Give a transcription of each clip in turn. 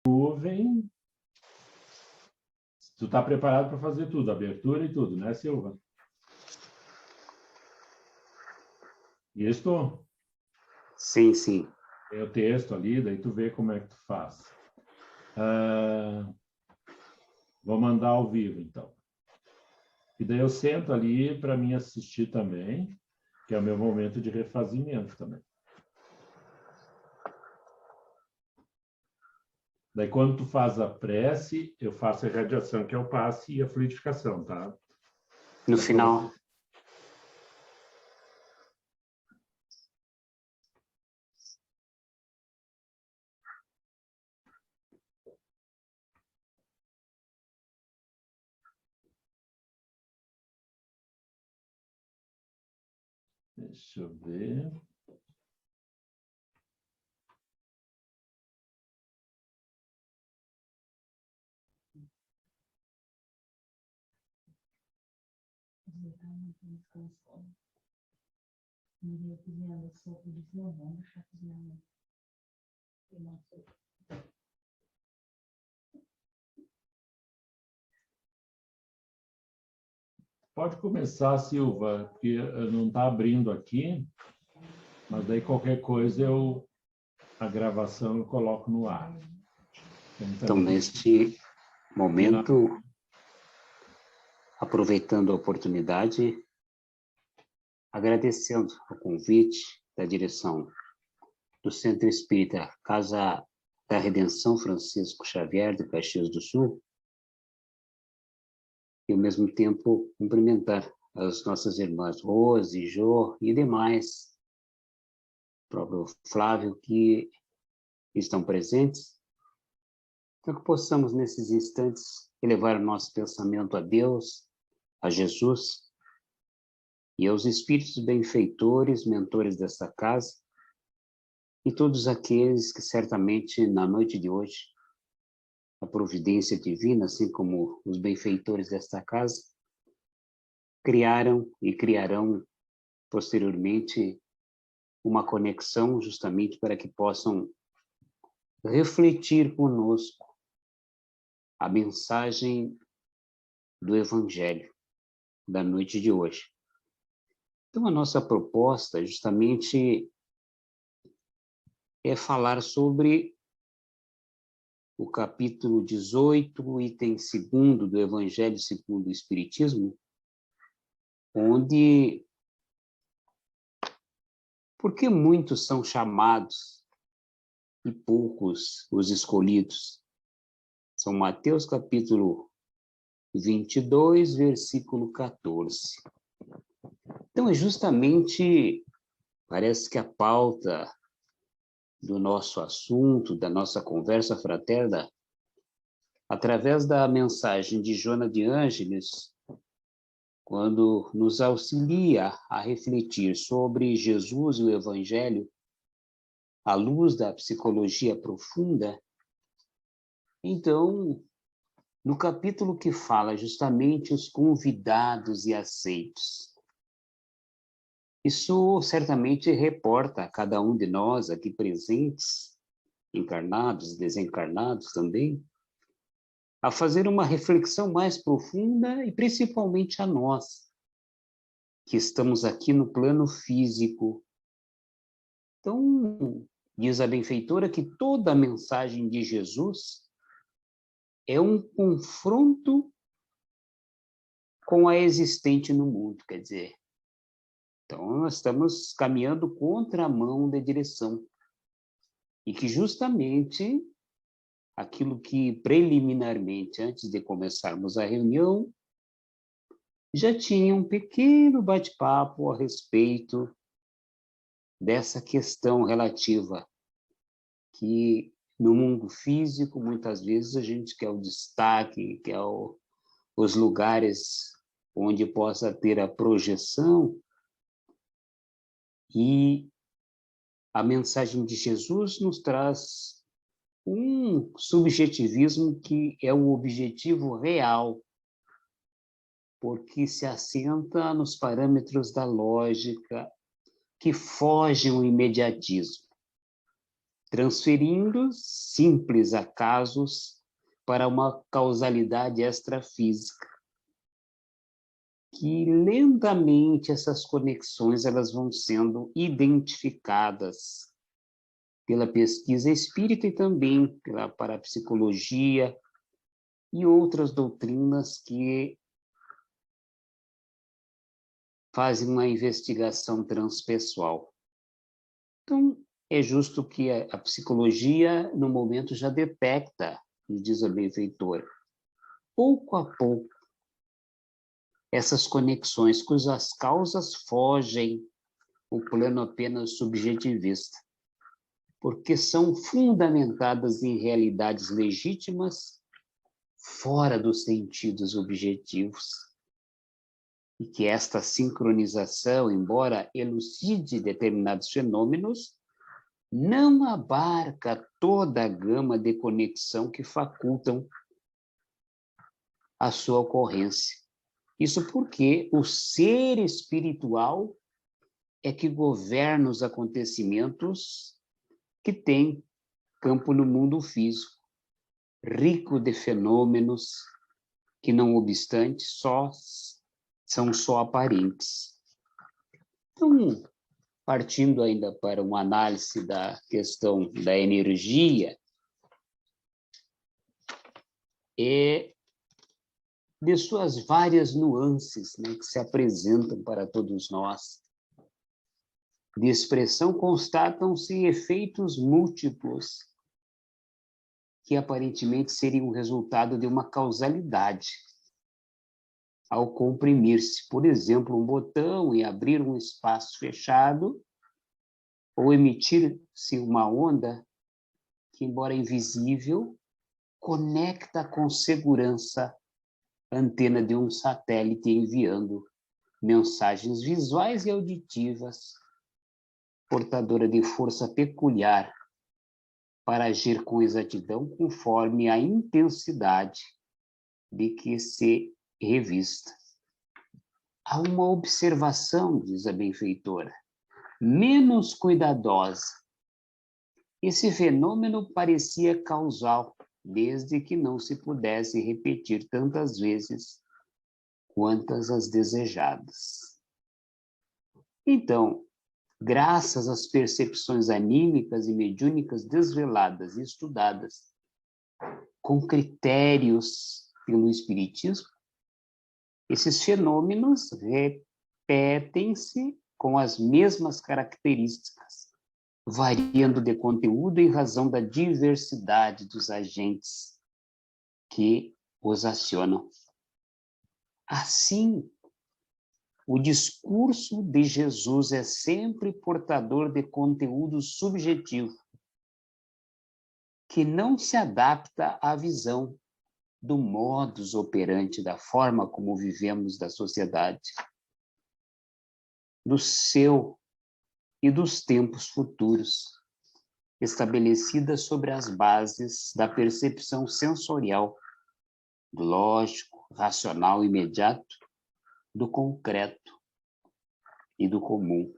nuvem. Tu está preparado para fazer tudo, abertura e tudo, né, Silva? Isso? Sim, sim. Tem o texto ali, daí tu vê como é que tu faz. Vou mandar ao vivo, então. E daí eu sento ali para mim assistir também, que é o meu momento de refazimento também. Daí, quando tu faz a prece, eu faço a irradiação, que é o passe, e a fluidificação, tá? No final. Deixa eu ver. Pode começar, Silva, porque não está abrindo aqui, mas daí qualquer coisa a gravação eu coloco no ar. Então, neste momento, aproveitando a oportunidade, agradecendo o convite da direção do Centro Espírita Casa da Redenção Francisco Xavier de Caxias do Sul, e ao mesmo tempo cumprimentar as nossas irmãs Rose, Jô e demais, o próprio Flávio, que estão presentes, para que possamos, nesses instantes, elevar o nosso pensamento a Deus, a Jesus e aos espíritos benfeitores, mentores desta casa, e todos aqueles que certamente, na noite de hoje, a providência divina, assim como os benfeitores desta casa, criaram e criarão posteriormente uma conexão justamente para que possam refletir conosco a mensagem do Evangelho da noite de hoje. Então, a nossa proposta justamente é falar sobre o capítulo 18, item 2 do Evangelho segundo o Espiritismo, onde, porque muitos são chamados e poucos os escolhidos? São Mateus capítulo 22, versículo 14. Então, é justamente, parece que a pauta do nosso assunto, da nossa conversa fraterna, através da mensagem de Joana de Ângeles, quando nos auxilia a refletir sobre Jesus e o Evangelho à luz da psicologia profunda. Então, no capítulo que fala justamente os convidados e aceitos, isso certamente reporta a cada um de nós aqui presentes, encarnados, desencarnados também, a fazer uma reflexão mais profunda e principalmente a nós, que estamos aqui no plano físico. Então, diz a benfeitora que toda a mensagem de Jesus é um confronto com a existente no mundo, quer dizer, então nós estamos caminhando contra a mão da direção, e que justamente aquilo que preliminarmente, antes de começarmos a reunião, já tinha um pequeno bate-papo a respeito dessa questão relativa que no mundo físico, muitas vezes a gente quer o destaque, quer os lugares onde possa ter a projeção, e a mensagem de Jesus nos traz um subjetivismo que é o objetivo real, porque se assenta nos parâmetros da lógica que fogem ao imediatismo. transferindo simples acasos para uma causalidade extrafísica, que lentamente essas conexões elas vão sendo identificadas pela pesquisa espírita e também pela parapsicologia e outras doutrinas que fazem uma investigação transpessoal. Então, é justo que a psicologia, no momento, já detecta, nos diz a benfeitora, pouco a pouco, essas conexões cujas causas fogem o plano apenas subjetivista, porque são fundamentadas em realidades legítimas fora dos sentidos objetivos. E que esta sincronização, embora elucide determinados fenômenos, não abarca toda a gama de conexão que facultam a sua ocorrência. Isso porque o ser espiritual é que governa os acontecimentos que tem campo no mundo físico, rico de fenômenos que, não obstante, são só aparentes. Então, partindo ainda para uma análise da questão da energia, de suas várias nuances, né, que se apresentam para todos nós. De expressão constatam-se efeitos múltiplos, que aparentemente seriam o resultado de uma causalidade. Ao comprimir-se, por exemplo, um botão e abrir um espaço fechado, ou emitir-se uma onda que, embora invisível, conecta com segurança a antena de um satélite enviando mensagens visuais e auditivas, portadora de força peculiar para agir com exatidão conforme a intensidade de que se revista. Há uma observação, diz a benfeitora, menos cuidadosa. Esse fenômeno parecia causal, desde que não se pudesse repetir tantas vezes quantas as desejadas. Então, graças às percepções anímicas e mediúnicas desveladas e estudadas com critérios pelo Espiritismo, esses fenômenos repetem-se com as mesmas características, variando de conteúdo em razão da diversidade dos agentes que os acionam. Assim, o discurso de Jesus é sempre portador de conteúdo subjetivo, que não se adapta à visão do modus operandi, da forma como vivemos da sociedade, do seu e dos tempos futuros, estabelecida sobre as bases da percepção sensorial, do lógico, racional, imediato, do concreto e do comum.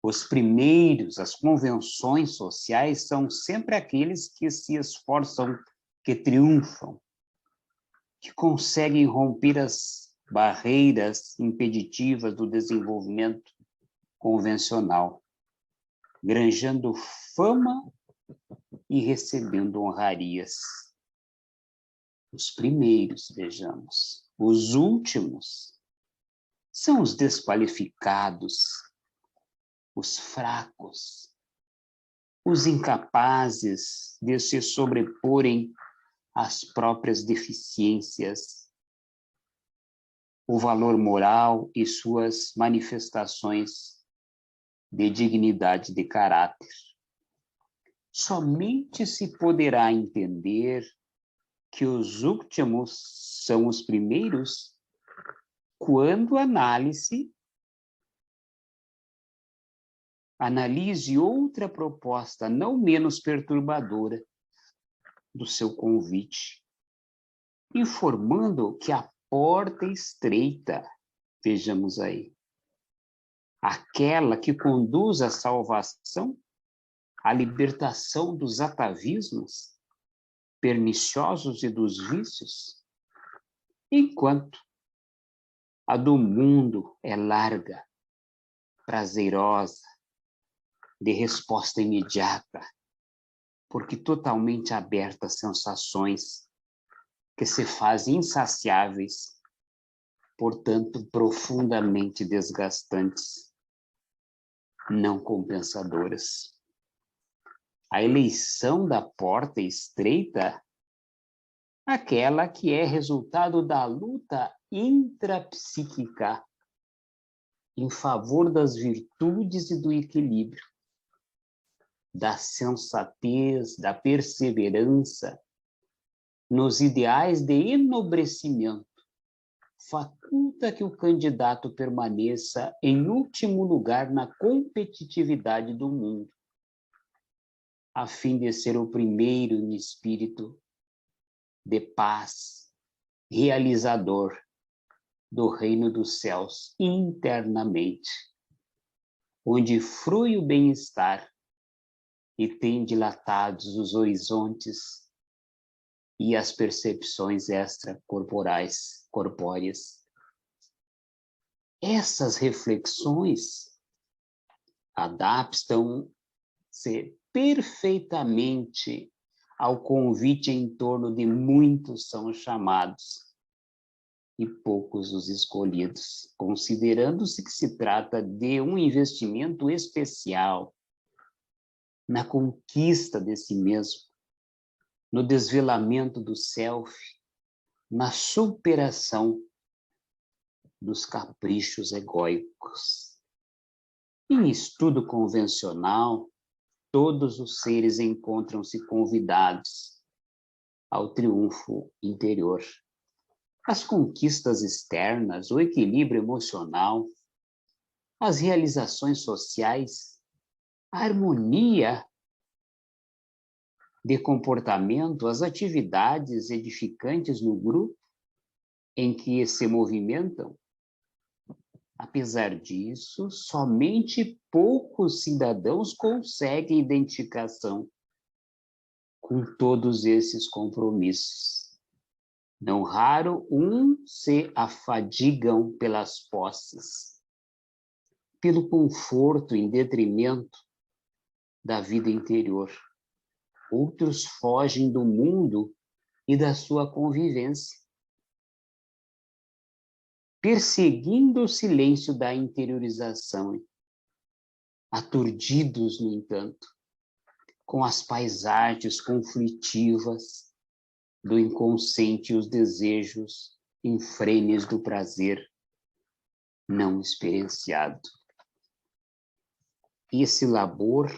Os primeiros, as convenções sociais, são sempre aqueles que se esforçam, que triunfam, que conseguem romper as barreiras impeditivas do desenvolvimento convencional, granjando fama e recebendo honrarias. Os primeiros, vejamos. Os últimos são os desqualificados, os fracos, os incapazes de se sobreporem às próprias deficiências, o valor moral e suas manifestações de dignidade de caráter. Somente se poderá entender que os últimos são os primeiros quando analise outra proposta não menos perturbadora do seu convite, informando que a porta estreita, vejamos aí, aquela que conduz à salvação, a libertação dos atavismos perniciosos e dos vícios, enquanto a do mundo é larga, prazerosa, de resposta imediata, porque totalmente aberta às sensações que se fazem insaciáveis, portanto profundamente desgastantes, não compensadoras. A eleição da porta estreita, aquela que é resultado da luta intrapsíquica em favor das virtudes e do equilíbrio, da sensatez, da perseverança nos ideais de enobrecimento, faculta que o candidato permaneça em último lugar na competitividade do mundo, a fim de ser o primeiro em espírito de paz, realizador do reino dos céus internamente, onde flui o bem-estar e tem dilatados os horizontes e as percepções extracorporais, corpóreas. Essas reflexões adaptam-se perfeitamente ao convite em torno de muitos são chamados e poucos os escolhidos, considerando-se que se trata de um investimento especial na conquista de si mesmo, no desvelamento do self, na superação dos caprichos egóicos. Em estudo convencional, todos os seres encontram-se convidados ao triunfo interior. As conquistas externas, o equilíbrio emocional, as realizações sociais, a harmonia de comportamento, as atividades edificantes no grupo em que se movimentam. Apesar disso, somente poucos cidadãos conseguem identificação com todos esses compromissos. Não raro, se afadigam pelas posses, pelo conforto em detrimento da vida interior. Outros fogem do mundo e da sua convivência, perseguindo o silêncio da interiorização, aturdidos, no entanto, com as paisagens conflitivas do inconsciente e os desejos infrenes do prazer não experienciado. Esse labor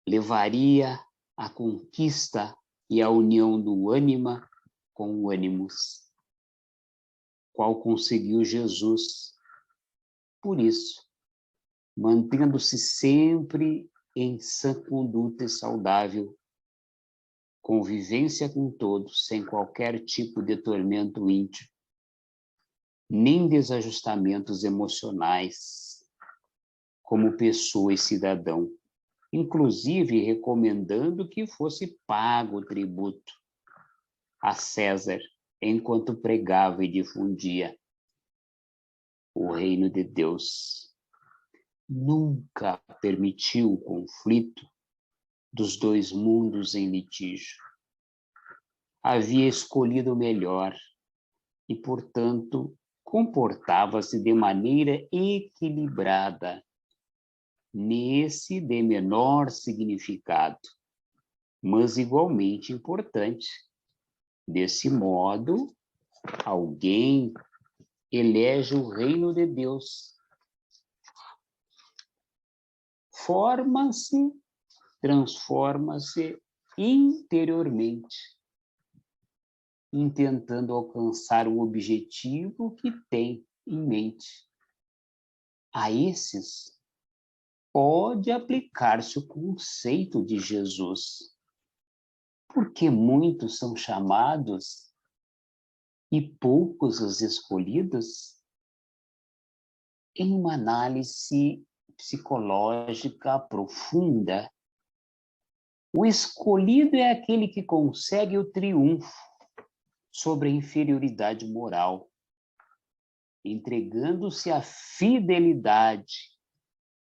levaria à conquista e à união do ânima com o ânimos, qual conseguiu Jesus. Por isso, mantendo-se sempre em sã conduta e saudável convivência com todos, sem qualquer tipo de tormento íntimo, nem desajustamentos emocionais, como pessoa e cidadão, inclusive recomendando que fosse pago o tributo a César, enquanto pregava e difundia o reino de Deus. Nunca permitiu o conflito dos dois mundos em litígio. Havia escolhido o melhor e, portanto, comportava-se de maneira equilibrada, nesse de menor significado, mas igualmente importante. Desse modo, alguém elege o reino de Deus, forma-se, transforma-se interiormente, intentando alcançar o objetivo que tem em mente. A esses pode aplicar-se o conceito de Jesus, porque muitos são chamados e poucos os escolhidos. Em uma análise psicológica profunda, o escolhido é aquele que consegue o triunfo sobre a inferioridade moral, entregando-se à fidelidade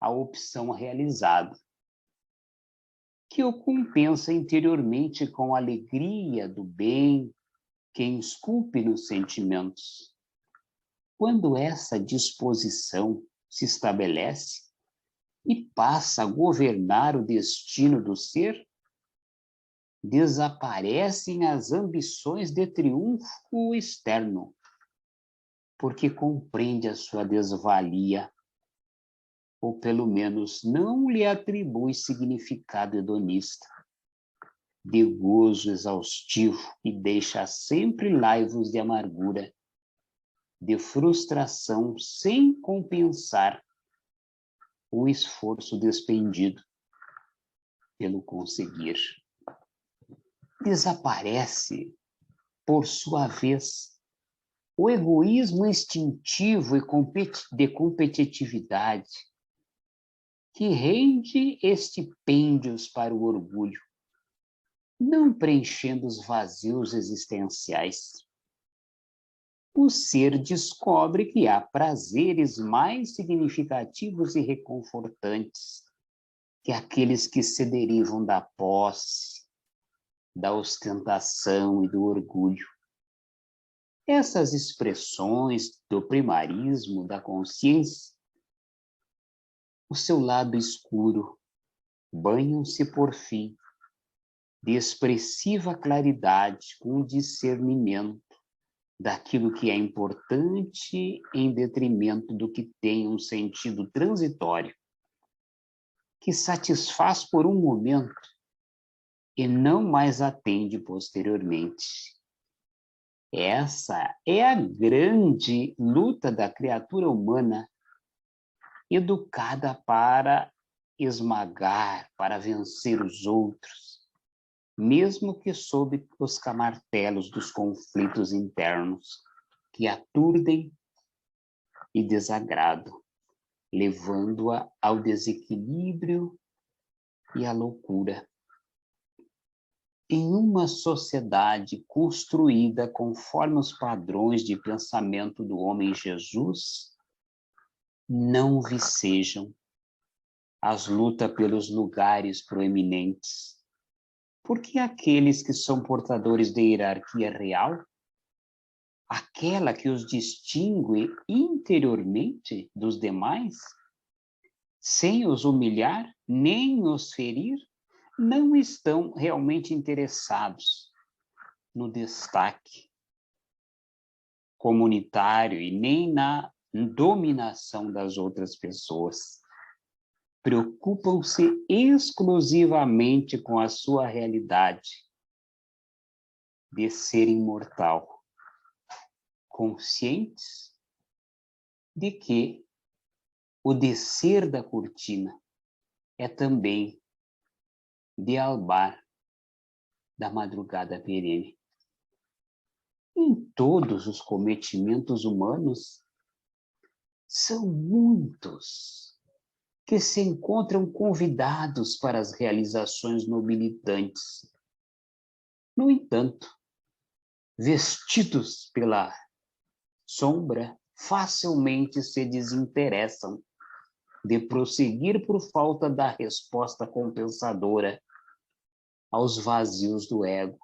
à opção realizada, que o compensa interiormente com a alegria do bem que esculpe nos sentimentos. Quando essa disposição se estabelece e passa a governar o destino do ser, desaparecem as ambições de triunfo externo, porque compreende a sua desvalia, ou pelo menos não lhe atribui significado hedonista, de gozo exaustivo e deixa sempre laivos de amargura, de frustração sem compensar o esforço despendido pelo conseguir. Desaparece, por sua vez, o egoísmo instintivo e de competitividade, que rende estipêndios para o orgulho, não preenchendo os vazios existenciais. O ser descobre que há prazeres mais significativos e reconfortantes que aqueles que se derivam da posse, da ostentação e do orgulho. Essas expressões do primarismo da consciência, o seu lado escuro, banham-se por fim de expressiva claridade com o discernimento daquilo que é importante em detrimento do que tem um sentido transitório, que satisfaz por um momento e não mais atende posteriormente. Essa é a grande luta da criatura humana, educada para esmagar, para vencer os outros, mesmo que sob os camartelos dos conflitos internos que aturdem e desagradam, levando-a ao desequilíbrio e à loucura. Em uma sociedade construída conforme os padrões de pensamento do homem Jesus, não vicejam as lutas pelos lugares proeminentes, porque aqueles que são portadores de hierarquia real, aquela que os distingue interiormente dos demais, sem os humilhar nem os ferir, não estão realmente interessados no destaque comunitário e nem na dominação das outras pessoas. Preocupam-se exclusivamente com a sua realidade de ser imortal, conscientes de que o descer da cortina é também de albar da madrugada perene. Em todos os cometimentos humanos, são muitos que se encontram convidados para as realizações nobilitantes. No entanto, vestidos pela sombra, facilmente se desinteressam de prosseguir por falta da resposta compensadora aos vazios do ego,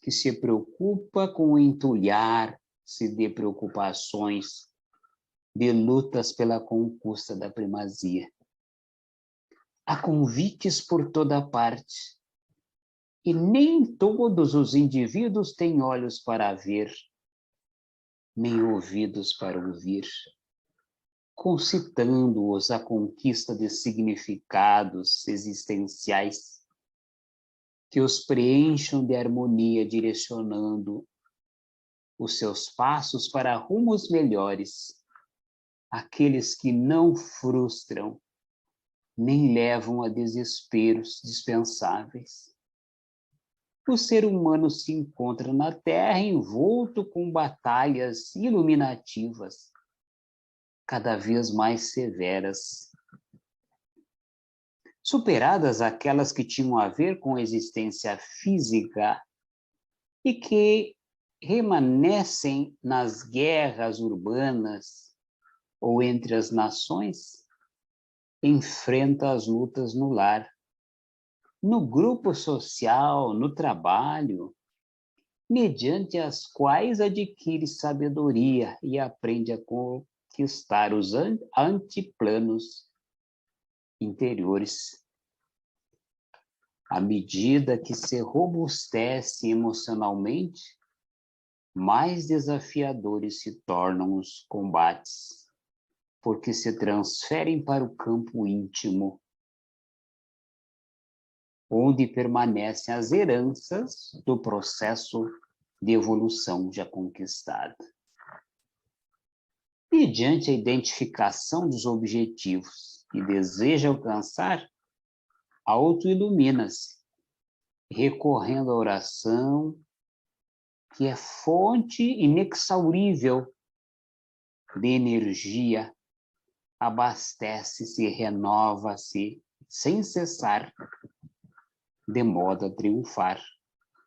que se preocupa com o entulhar-se de preocupações, de lutas pela conquista da primazia. Há convites por toda parte, e nem todos os indivíduos têm olhos para ver, nem ouvidos para ouvir, concitando-os à conquista de significados existenciais que os preencham de harmonia, direcionando os seus passos para rumos melhores, aqueles que não frustram, nem levam a desesperos dispensáveis. O ser humano se encontra na Terra envolto com batalhas iluminativas, cada vez mais severas, superadas aquelas que tinham a ver com a existência física e que remanescem nas guerras urbanas ou entre as nações, enfrenta as lutas no lar, no grupo social, no trabalho, mediante as quais adquire sabedoria e aprende a conquistar os antiplanos interiores. À medida que se robustece emocionalmente, mais desafiadores se tornam os combates, porque se transferem para o campo íntimo, onde permanecem as heranças do processo de evolução já conquistado. Mediante a identificação dos objetivos que deseja alcançar, auto-ilumina-se, recorrendo à oração, que é fonte inexaurível de energia, abastece-se e renova-se sem cessar, de modo a triunfar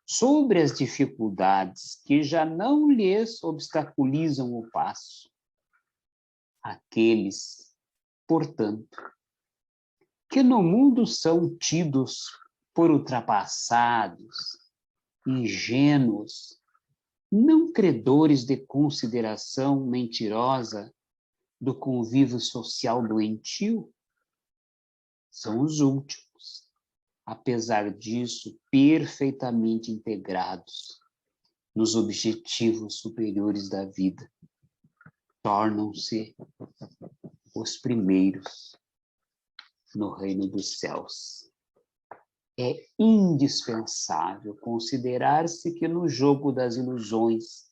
sobre as dificuldades que já não lhes obstaculizam o passo. Aqueles, portanto, que no mundo são tidos por ultrapassados, ingênuos, não credores de consideração mentirosa do convívio social doentio, são os últimos, apesar disso, perfeitamente integrados nos objetivos superiores da vida. Tornam-se os primeiros no reino dos céus. É indispensável considerar-se que no jogo das ilusões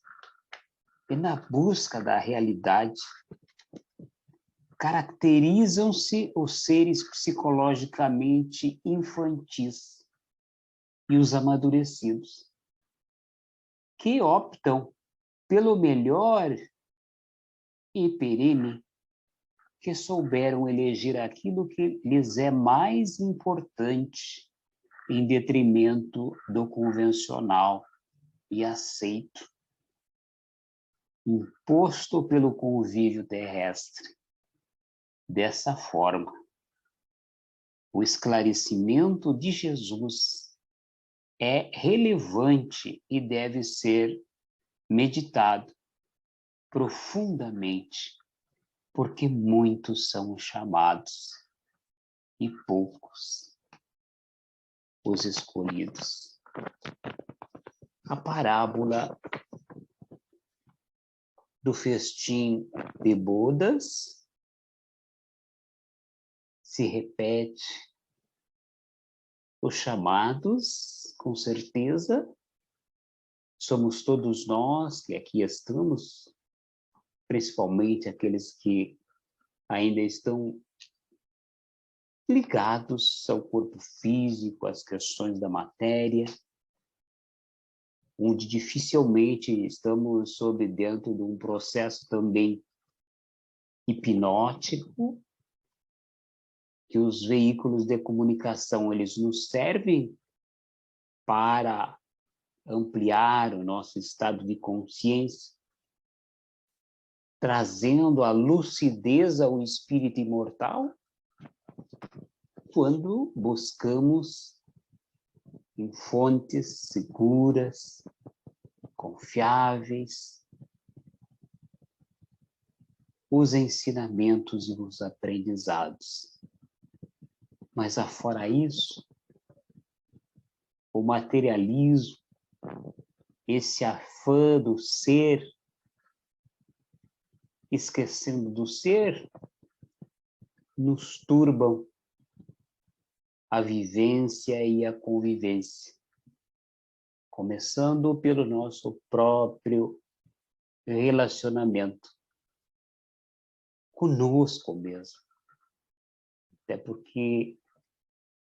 e na busca da realidade caracterizam-se os seres psicologicamente infantis e os amadurecidos, que optam pelo melhor e perene, que souberam eleger aquilo que lhes é mais importante em detrimento do convencional e aceito, imposto pelo convívio terrestre. Dessa forma, o esclarecimento de Jesus é relevante e deve ser meditado profundamente, porque muitos são os chamados e poucos os escolhidos. A parábola do festim de bodas se repete. Os chamados, com certeza, somos todos nós que aqui estamos, principalmente aqueles que ainda estão ligados ao corpo físico, às questões da matéria, onde dificilmente estamos dentro de um processo também hipnótico, que os veículos de comunicação eles nos servem para ampliar o nosso estado de consciência, trazendo a lucidez ao espírito imortal, quando buscamos em fontes seguras, confiáveis, os ensinamentos e os aprendizados. Mas afora isso, o materialismo, esse afã do ser, esquecendo do ser, nos turbam a vivência e a convivência, começando pelo nosso próprio relacionamento conosco mesmo. Até porque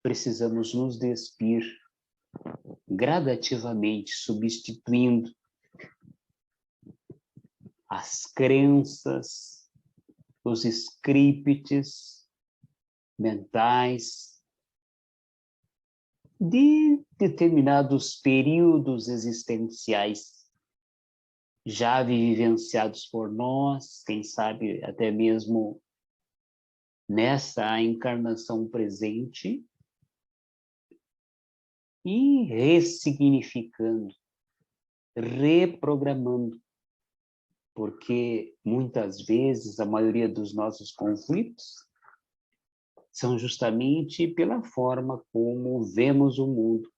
precisamos nos despir gradativamente, substituindo as crenças, os scripts mentais de determinados períodos existenciais já vivenciados por nós, quem sabe até mesmo nessa encarnação presente, e ressignificando, reprogramando, porque muitas vezes a maioria dos nossos conflitos são justamente pela forma como vemos o mundo,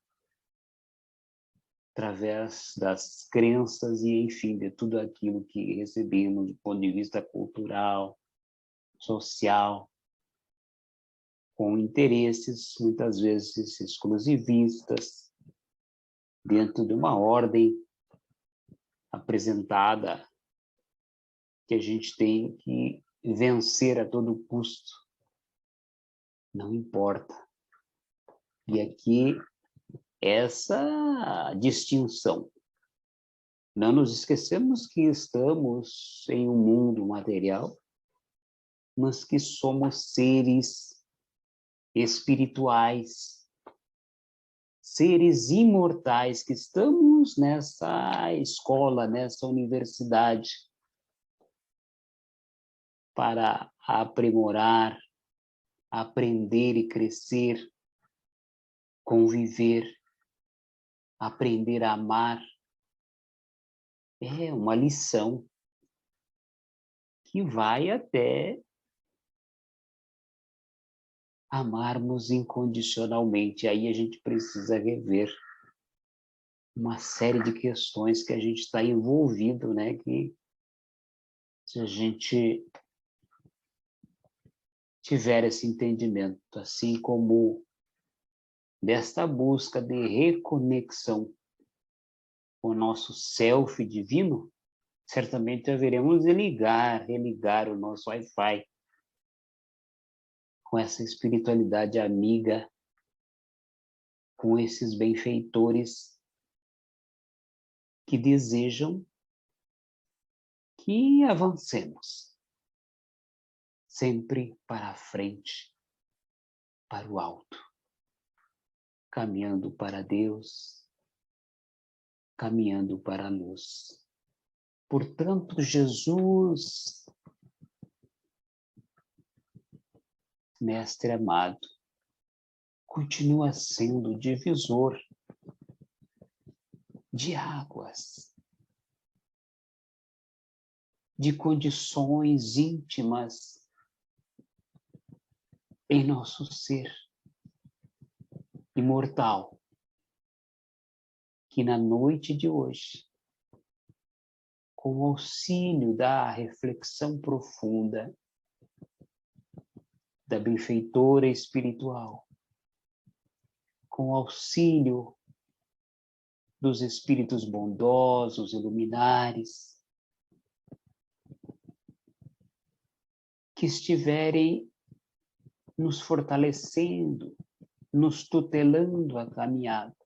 através das crenças e, enfim, de tudo aquilo que recebemos do ponto de vista cultural, social, com interesses muitas vezes exclusivistas, dentro de uma ordem apresentada que a gente tem que vencer a todo custo. Não importa. E aqui, essa distinção. Não nos esquecemos que estamos em um mundo material, mas que somos seres espirituais, seres imortais, que estamos nessa escola, nessa universidade, para aprimorar, aprender e crescer, conviver, aprender a amar. É uma lição que vai até amarmos incondicionalmente. Aí a gente precisa rever uma série de questões que a gente está envolvido, né? Que se a gente tiver esse entendimento, assim como desta busca de reconexão com o nosso self divino, certamente haveremos de religar o nosso Wi-Fi com essa espiritualidade amiga, com esses benfeitores que desejam que avancemos sempre para a frente, para o alto, caminhando para Deus, caminhando para a luz. Portanto, Jesus, Mestre amado, continua sendo o divisor de águas, de condições íntimas em nosso ser imortal, que na noite de hoje, com o auxílio da reflexão profunda, da benfeitora espiritual, com o auxílio dos espíritos bondosos, iluminares, que estiverem nos fortalecendo, nos tutelando a caminhada,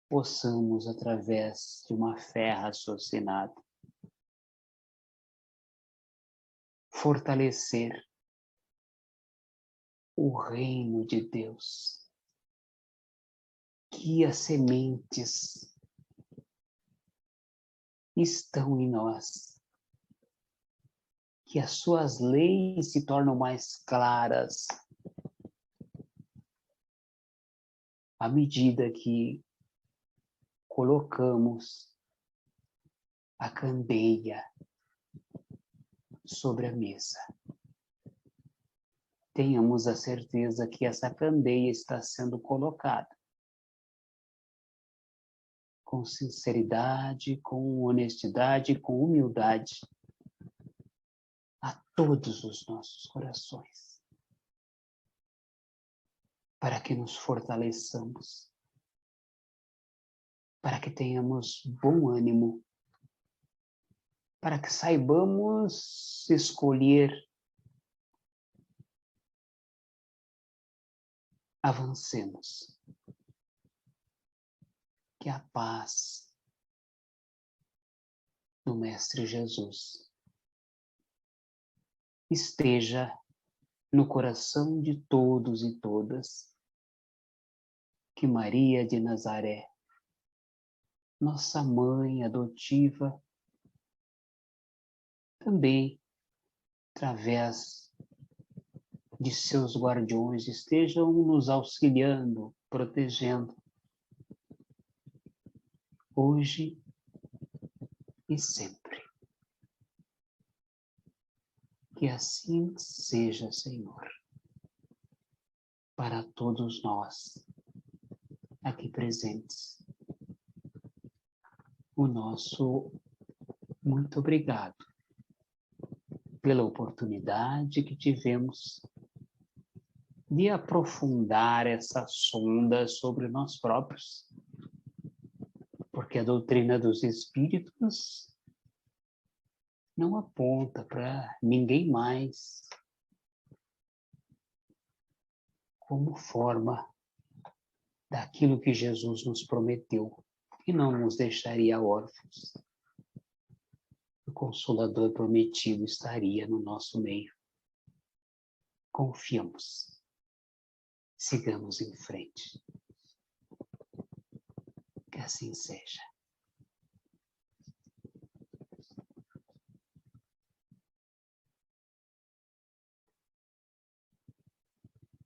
possamos, através de uma fé raciocinada, fortalecer o reino de Deus, que as sementes estão em nós, que as suas leis se tornam mais claras à medida que colocamos a candeia sobre a mesa. Tenhamos a certeza que essa candeia está sendo colocada com sinceridade, com honestidade, com humildade a todos os nossos corações, para que nos fortaleçamos, para que tenhamos bom ânimo, para que saibamos escolher, avancemos. Que a paz do Mestre Jesus esteja no coração de todos e todas que Maria de Nazaré, nossa mãe adotiva, também, através de seus guardiões, estejam nos auxiliando, protegendo, hoje e sempre. Que assim seja, Senhor, para todos nós aqui presentes. O nosso muito obrigado pela oportunidade que tivemos de aprofundar essa sonda sobre nós próprios, porque a doutrina dos Espíritos não aponta para ninguém mais como forma daquilo que Jesus nos prometeu, que não nos deixaria órfãos. O Consolador prometido estaria no nosso meio. Confiamos. Sigamos em frente. Que assim seja.